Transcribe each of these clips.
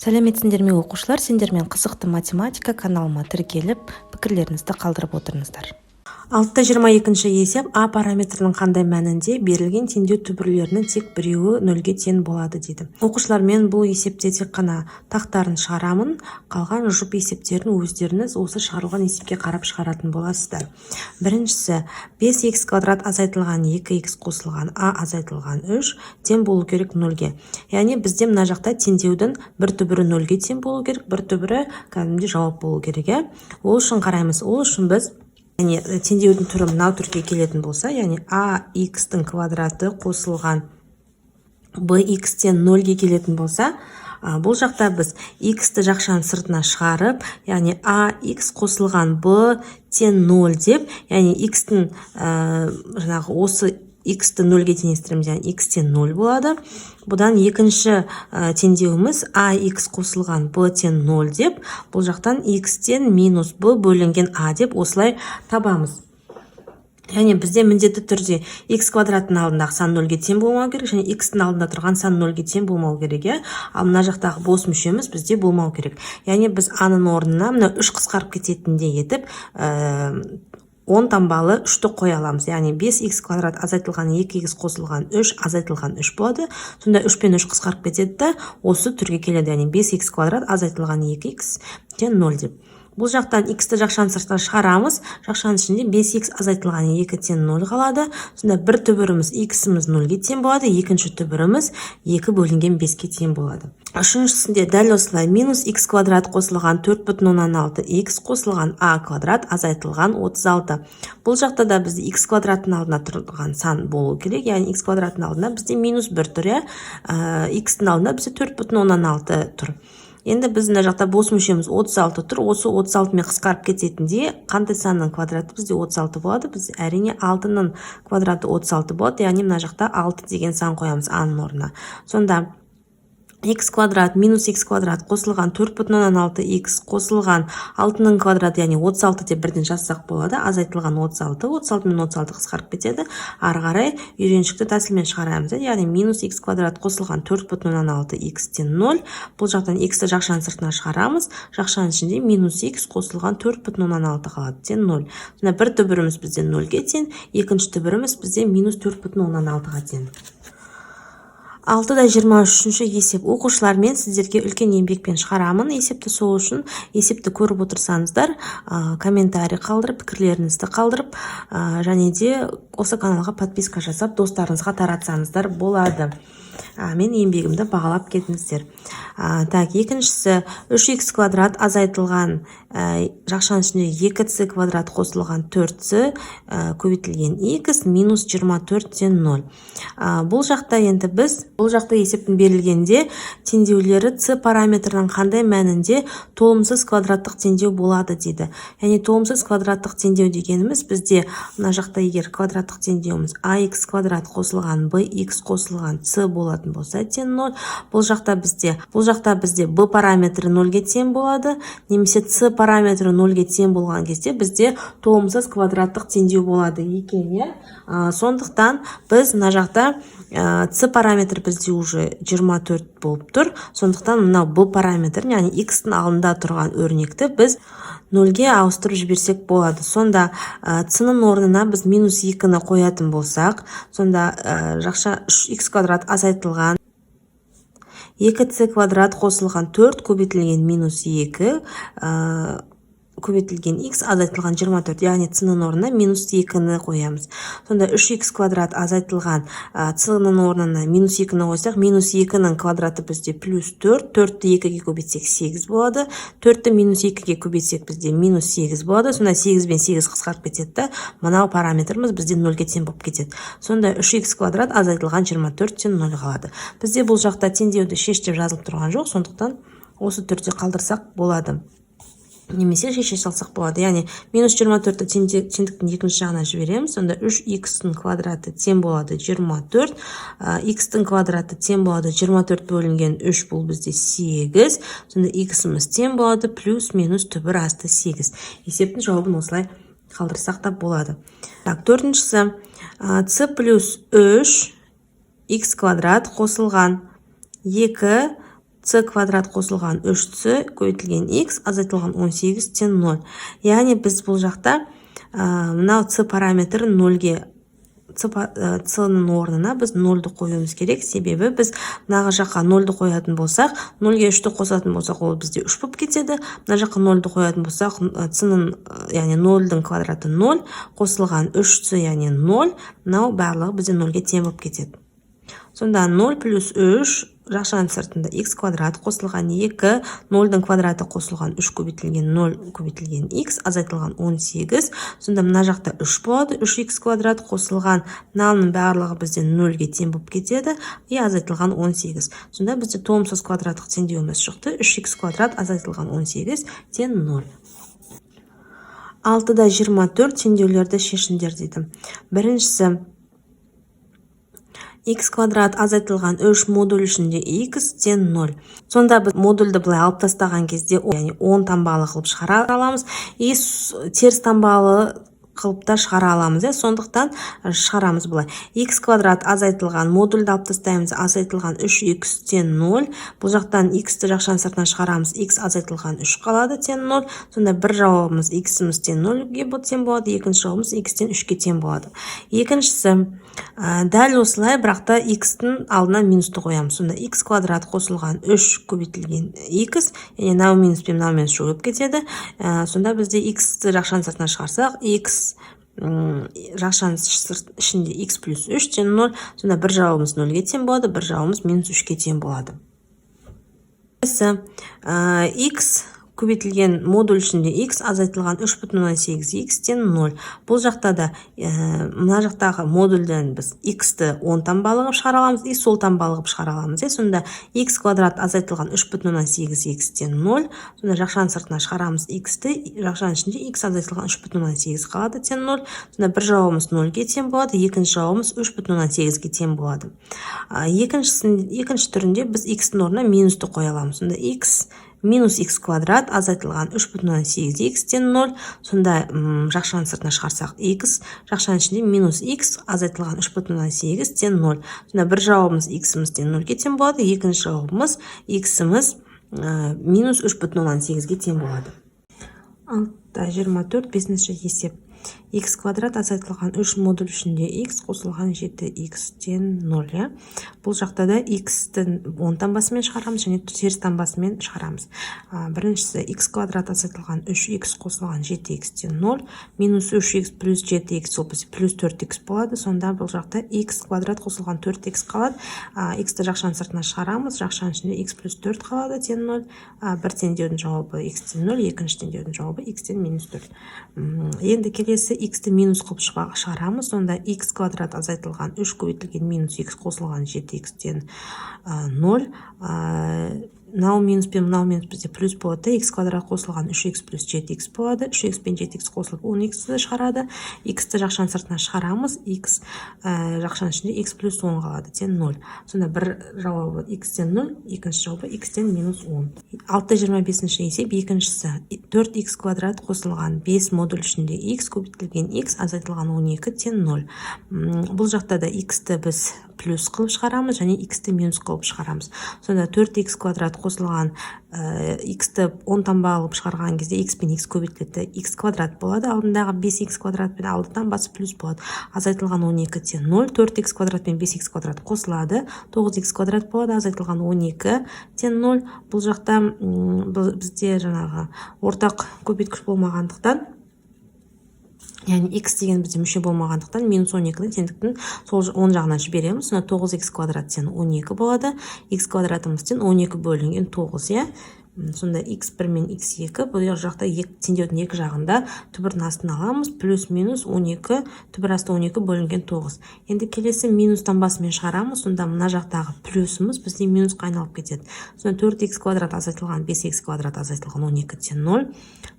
Сәлеметсіңдер ме оқушылар, сендермен қызықты математика каналыма тіркеліп, пікірлеріңізді қалдырып отырыңыздар. 6-22 есеп А параметрінің қандай мәнінде берілген теңдеу түбірлерінің тек біреуі нөлге тең болады дейді. Оқушылар, мен бұл есепте тек қана тақтарын шығарамын, қалған жұп есептерін өздеріңіз осы шығарылған есепке қарап шығаратын боласыздар. Біріншісі, 5х квадрат азайтылған 2х қосылған А азайтылған 3 тең болу керек нөлге. Яғни бізде мына жақта теңдеудің бір түбірі нөлге тең болу керек, бір түбірі кәдімгідей жауап болу керек. Ол үшін қараймыз. Ол үшін біз теңдеудің түрі мынау түрге келетін болса, яғни ax-тің квадраты қосылған bx-тен 0-ге келетін болса, бұл жақта біз x-ті жақшаның сыртына шығарып, яғни ax қосылған b тең 0 деп, яғни x-тің жаңағы осы x-ті 0-ге теңестіреміз, яғни x тең 0 болады. Бұдан екінші теңдеуіміз ax қосылған b тең 0 деп, бұл жақтан x тен минус b бөлінген a деп осылай табамыз. Яғни бізде міндетті түрде x квадраттың алдындағы сан 0-ге тең болмау керек, және x-тің алдында тұрған сан 0-ге тең болмау керек. Ал мына жақтағы бос мүшеміз бізде болмау керек. Яғни біз a-ның орнына мына 3 қысқарып кететіндей етіп 10 таңбалы 3-ті қоя аламыз. Яғни 5х квадрат азайтылған 2х қосылған 3 азайтылған 3 болады. Сонда 3 пен 3 қысқарып кетеді, осы түрге келеді. Яғни 5х квадрат азайтылған 2х тең 0 деп. Бұл жақтан x-ті жақшаның сыртына шығарамыз. Жақшаның ішінде 5х азайтылған 2 тең 0 қалады. Сонда бір түбіріміз x-іміз 0-ге тең болады, екінші түбіріміз 2 бөлінген 5-ге тең болады. Үшіншісінде дәл осылай минус x квадрат қосылған 4,6 x қосылған a квадрат азайтылған 36. Бұл жақта да бізде x квадраттың алдына тұрған сан болу керек. Яғни x квадраттың алдына бізде минус 1 тұр, x-тің алдына бізде 4,6 тұр. Енді біз мына жақта бос мүшеміз 36 тұр. Осы 36 мен қысқарып кететінде қандай санның квадраты бізде 36 болады. Біз әрине 6-ның квадраты 36 болады. Яғни мына жақта 6 деген сан қоямыз a-ның орнына. Сонда x квадрат минус x квадрат қосылған 4,6 x қосылған 6-ның квадраты, яғни 36 деп бірден жазсақ болады. Азайтылған 36, 36 мен 36 қысқарып кетеді. Ары қарай үйреншікті тәсілмен шығарамыз. Яғни минус x квадрат қосылған 4,6 x тен 0. Бұл жақтан x-ті жақшаның сыртына шығарамыз. Жақшаның ішінде минус x қосылған 4,6 қалады тең 0. Сонда бір түбіріміз бізде 0-ге тең, екінші түбіріміз бізде минус 4,6-ға тең. 6-23 есеп. Оқушылар, мен сіздерге үлкен еңбекпен шығарамын есепті. Сол үшін есепті көріп отырсаңыздар, комментарий қалдырып, пікірлеріңізді қалдырып, және де осы каналға подписка жасап, достарыңызға таратсаңыздар болады. Мен еңбегімді бағалап кетіңіздер. Так, екіншісі 3х квадрат азайтылған жақшаның ішінде 2c квадрат қосылған 4c көбейтілген x минус 24 тең 0. Бұл жақта енді біз, бұл жақта есептің берілгенде теңдеулері c параметрінің қандай мәнінде толымсыз квадраттық теңдеу болады дейді. Яғни толымсыз квадраттық теңдеу дегеніміз бізде мына жақта егер квадраттық теңдеуіміз ax квадрат қосылған bx қосылған c болатын болса тең 0. Бұл жақта бізде b параметрі 0-ге тең болады, немесе c параметрі 0-ге тең болған кезде бізде толымсыз квадраттық теңдеу болады екен. Сондықтан біз мына жақта c параметр бізде уже 24 болып тұр. Сондықтан мынау b параметр, яғни x-тің алдында тұрған өрнекті біз 0-ге ауыстырып жіберсек болады. Сонда c-ның орнына біз минус 2-ні қоятын болсақ, сонда жақша 3х квадрат азайтылған 2c квадрат қосылған 4 көбейтілген минус 2 көбейтілген x азайтылған 24, яғни c-ның орнына минус 2-ні қоямыз. Сонда 3х квадрат азайтылған c-ның орнына минус 2-ні қойсақ, минус 2-ның квадраты бізде плюс 4, 4-ті 2-ге көбейтсек 8 болады, 4-ті минус 2-ге көбейтсек бізде минус 8 болады. Сонда 8 бен 8 қысқарып кетеді, мынау параметріміз бізде 0-ге тең болып кетеді. Сонда 3х квадрат азайтылған 24 тең 0 қалады. Бізде бұл жақта теңдеуді шеш деп жазылып тұрған жоқ, сондықтан осы түрде қалдырсақ болады. Немесе шеше салсақ болады. Яғни минус 24-ті теңдіктің екінші жағына жібереміз. Сонда 3х-тің квадраты тең болады 24, x-тің квадраты тең болады 24 бөлінген 3, бұл бізде 8. Сонда x-іміз тең болады плюс минус түбір асты 8. Есептің жауабын осылай қалдырсақ та болады. Так, төртіншісі c плюс 3 x квадрат қосылған 2 c квадрат қосылған 3c көбейтілген x азайтылған 18 тең 0. Яғни біз бұл жақта мынау c параметрін 0-ге c-ның орнына біз 0-ды қоюымыз керек. Себебі біз мына жаққа 0-ды қоятын болсақ, 0-ге 3-ті қосатын болсақ, ол бізде 3 болып кетеді. Мына жаққа 0-ды қоятын болсақ, c-ның, яғни 0-дің квадраты 0, қосылған 3c, яғни 0, мынау барлығы бізде 0-ге тең болып кетеді. Сонда 0 плюс 3 жақшаның сыртында x квадрат қосылған 2, 0-дің квадраты қосылған 3 көбейтілген 0 көбейтілген x азайтылған 18. Сонда мына жақта 3 болады, 3x квадрат қосылған мынаның барлығы бізде 0-ге тең болып кетеді, и азайтылған 18. Сонда бізде толымсыз квадраттық теңдеуіміз шықты, 3x квадрат азайтылған 18 тең 0. 6-да 24 теңдеулерді шешіңдер дейді. Біріншісі x квадрат азайтылған 3 модуль ішінде x тең 0. Сонда біз модульді былай алып тастаған кезде, яғни 10 таңбалы қылып шығара аламыз, и теріс таңбалы қылып та шығара аламыз. Сондықтан шығарамыз былай. X квадрат азайтылған модульді алып тастаймыз, азайтылған 3x тең 0. Бұл жақтан x-ті жақшаның сыртынан шығарамыз, x азайтылған 3 қалады тең 0. Сонда бір жауабымыз x-іміз тең 0-ге тең болады, екінші жауабымыз x-тен 3-ке тең болады. Екіншісі, дәл осылай, бірақта x-тің алдына минусты қоямыз. Сонда x квадрат қосылған 3 көбейтілген x, яғни мынау минус пен мынау минус жойылып кетеді. Сонда бізде x-ті жақшаның сыртынан шығарсақ, x жақшаның ішінде x плюс 3 тең 0. Сонда бір жауабымыз 0-ге тең болады, бір жауабымыз минус 3-ке тең болады. X көбейтілген модуль ішінде x азайтылған 3,8x тең 0. Бұл жақта да мына жақтағы модульден біз x-ті 10 таңбалы қылып шығара аламыз, и сол таңбалы қылып шығара аламыз. Сонда x квадрат азайтылған 3,8x тең 0. Сонда жақшаның сыртына шығарамыз x-ті, жақшаның ішінде x азайтылған 3,8 қалады тең 0. Сонда бір жауабымыз 0-ге тең болады, екінші жауабымыз 3,8-ге тең болады. Екінші түрінде біз x-тің орнына минусты қоя аламыз. Сонда x минус x квадрат азайтылған 3,8x тең 0. Сонда жақшаның сыртына шығарсақ x, жақшаның ішінде минус x азайтылған 3,8 тең 0. Сонда бір жауабымыз x-іміз тең 0-ге тең болады, екінші жауабымыз x-іміз минус 3,8-ге тең болады. 6-24 бесінші есеп. X квадрат азайтылған 3 модуль ішінде x қосылған 7x тең 0. Бұл жақта да x-тің 10 таңбасымен шығарамыз, және теріс таңбасымен шығарамыз. Біріншісі x квадрат азайтылған 3x қосылған 7x тең 0. Минус 3x плюс 7x ол бізде плюс 4x болады. Сонда бұл жақта x квадрат қосылған 4x қалады. X-ті жақшаның сыртына шығарамыз, жақшаның ішінде x плюс 4 қалады тең 0. Бір теңдеудің жауабы x тең 0, екінші теңдеудің жауабы x тен минус 4. Енді келесі x-ті минус қылып шығарамыз. Сонда x квадрат азайтылған 3 көбейтілген минус x қосылған 7x тең 0. Мынау минус пен мынау минус бізде плюс болады. X квадрат қосылған 3x плюс 7x болады. 3x пен 7x қосылып 10x шығарады. X-ті жақшаның сыртына шығарамыз. X жақшаның ішінде x плюс 10 қалады тең 0. Сонда бір жауабы x тен 0, екінші жауабы x тен минус 10. 6-25 есеп екіншісі. 4x квадрат қосылған 5 модуль ішінде x көбейтілген x азайтылған 12 тең 0. Бұл жақта да x-ті біз плюс қылып шығарамыз, және x-ті минус қылып шығарамыз. Сонда 4x квадрат қосылған x-ті 10 таңбалы қылып шығарған кезде x пен x көбейтіледі, x квадрат болады. Алдындағы 5x квадрат пен алды таңбасы плюс болады. Азайтылған 12 тең 0. 4x квадрат пен 5x квадрат қосылады. 9x квадрат болады. Азайтылған 12 тең 0. Бұл жақта бізде жаңағы ортақ көбейткіш болмағандықтан, яғни x деген бізде мүше болмағандықтан минус 12-ні теңдіктің сол 10 жағынан жібереміз. Сонда 9x квадрат тең 12 болады. X квадратымыз тең 12 бөлінген 9. Сонда x1 мен x2 бұл жақта теңдеудің екі жағында түбірдің астын аламыз. Плюс минус 12, түбір асты 12 бөлінген 9. Енді келесі минус таңбасымен шығарамыз. Сонда мына жақтағы плюсіміз бізде минусқа айналып кетеді. Сонда 4x квадрат азайтылған 5x квадрат азайтылған 12 тең 0.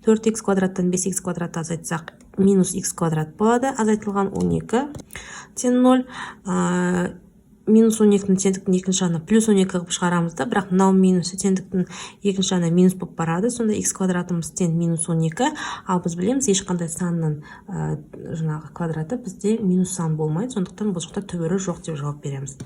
4x квадраттан 5x квадрат азайтсақ минус x квадрат болады. Азайтылған 12 тең 0. Минус 12-ні теңдіктің екінші жағына плюс 12 қылып шығарамыз да, бірақ мынау минусы теңдіктің екінші жағына минус болып барады. Сонда x квадратымыз тең минус 12. Ал біз білеміз, ешқандай санның жаңағы квадраты бізде минус сан болмайды. Сондықтан бұл жақта түбірі жоқ деп жауап береміз.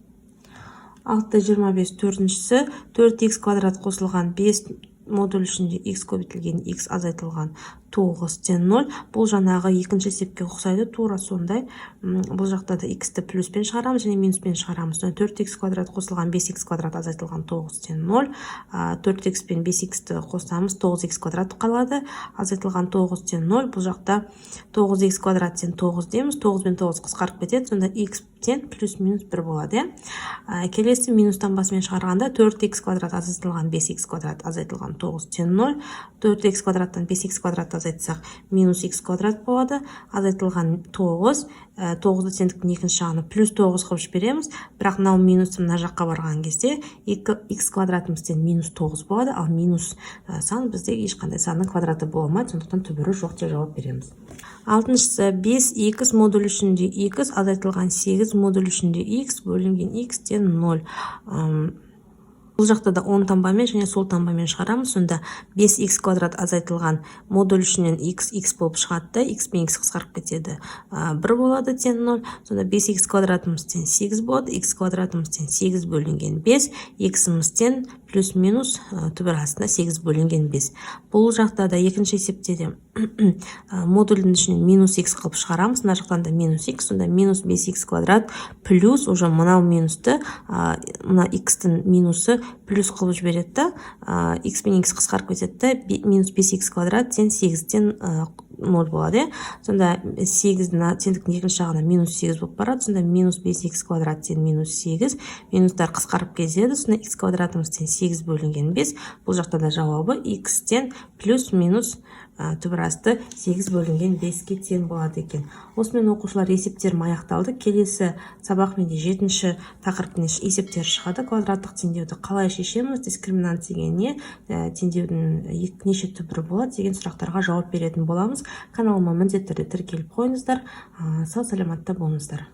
6-25 төртіншісі 4х квадрат қосылған 5 модуль ішінде x көбейтілген x азайтылған 9 тен 0. Бұл жаңағы екінші есепке ұқсайды, тура сондай. Бұл жақта да x-ті плюспен шығарамыз және минуспен шығарамыз. 4х квадрат қосылған 5х квадрат азайтылған 9 тен 0. 4х пен 5х-ті қосамыз, 9х квадрат қалады. Азайтылған 9 тен 0. Бұл жақта 9х квадрат тен 9 дейміз. 9 пен 9 қысқарып кетеді. Сонда x тен плюс минус 1 болады. Келесі минустан басымен шығарғанда 4х квадрат азайтылған 5х квадрат азайтылған 9 тен 0. 4х квадраттан 5х квадрат азайтсақ минус х квадрат болады. Азайтылған 9. 9-ды теңдіктің екінші жағына плюс 9 қылып жібереміз. Бірақ мынау минус мына жаққа барған кезде х квадратымыздан минус 9 болады. Ал минус сан бізде ешқандай санның квадраты болмайды. Сондықтан түбірі жоқ деп жауап береміз. Алтыншысы 5х модуль ішінде х азайтылған 8 модуль ішінде х бөлінген х тен 0. Бұл жақта да оң таңбамен және сол таңбамен шығарамыз. Сонда 5х квадрат азайтылған модуль ішінен x болып шығады да, x пен x қысқарып кетеді. 1 болады тен 0. Сонда 5х квадратымыздан 8 болады. X квадратымыздан 8 бөлінген 5. X-імізден плюс минус түбір астында 8 бөлінген 5. Бұл жақта да екінші есепте де модульдің ішінен минус x қылып шығарамыз. Мына жақтан да минус x. Сонда минус 5х квадрат плюс уже мынау минусты, мына x-тің минусы плюс қылып жібереді да, x пен x қысқарып кетеді да, минус 5х квадрат тен 8-тен 0 болады. Сонда 8-дің теңдіктің екінші жағына минус 8 болып барады. Сонда минус 5х квадрат тен минус 8. Минустар қысқарып кетеді. Сонда x квадратымыздан 8 бөлінген 5. Бұл жақта да жауабы x-тен плюс минус түбір асты 8 бөлінген 5-ке тең болады екен. Осымен оқушылар есептерім аяқталды. Келесі сабақ менде 7-ші тақырыптың есептері шығады. Квадраттық теңдеуді қалай шешеміз, дискриминант деген не, теңдеудің неше түбірі болады деген сұрақтарға жауап беретін боламыз. Каналыма міндетті түрде тіркеліп қойыңыздар. Сау саламатта болыңыздар.